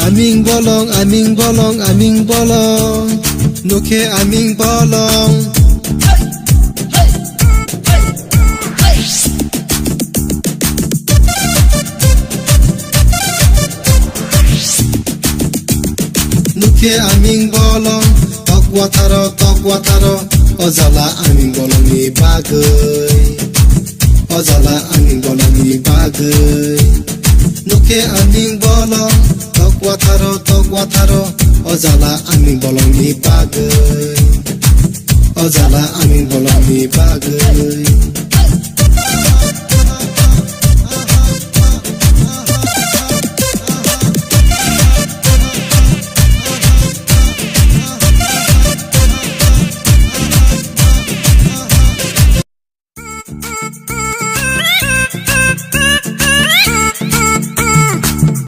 aming bolong, nuke aming bolong. Nuke aming bolong, tok wataro, ojala aming bolong ni bagai, ojala aming bolong ni bagai. Nuke aming bolong, tok wataro, ojala aming bolong ni bagai, ojala aming bolong ni bagai.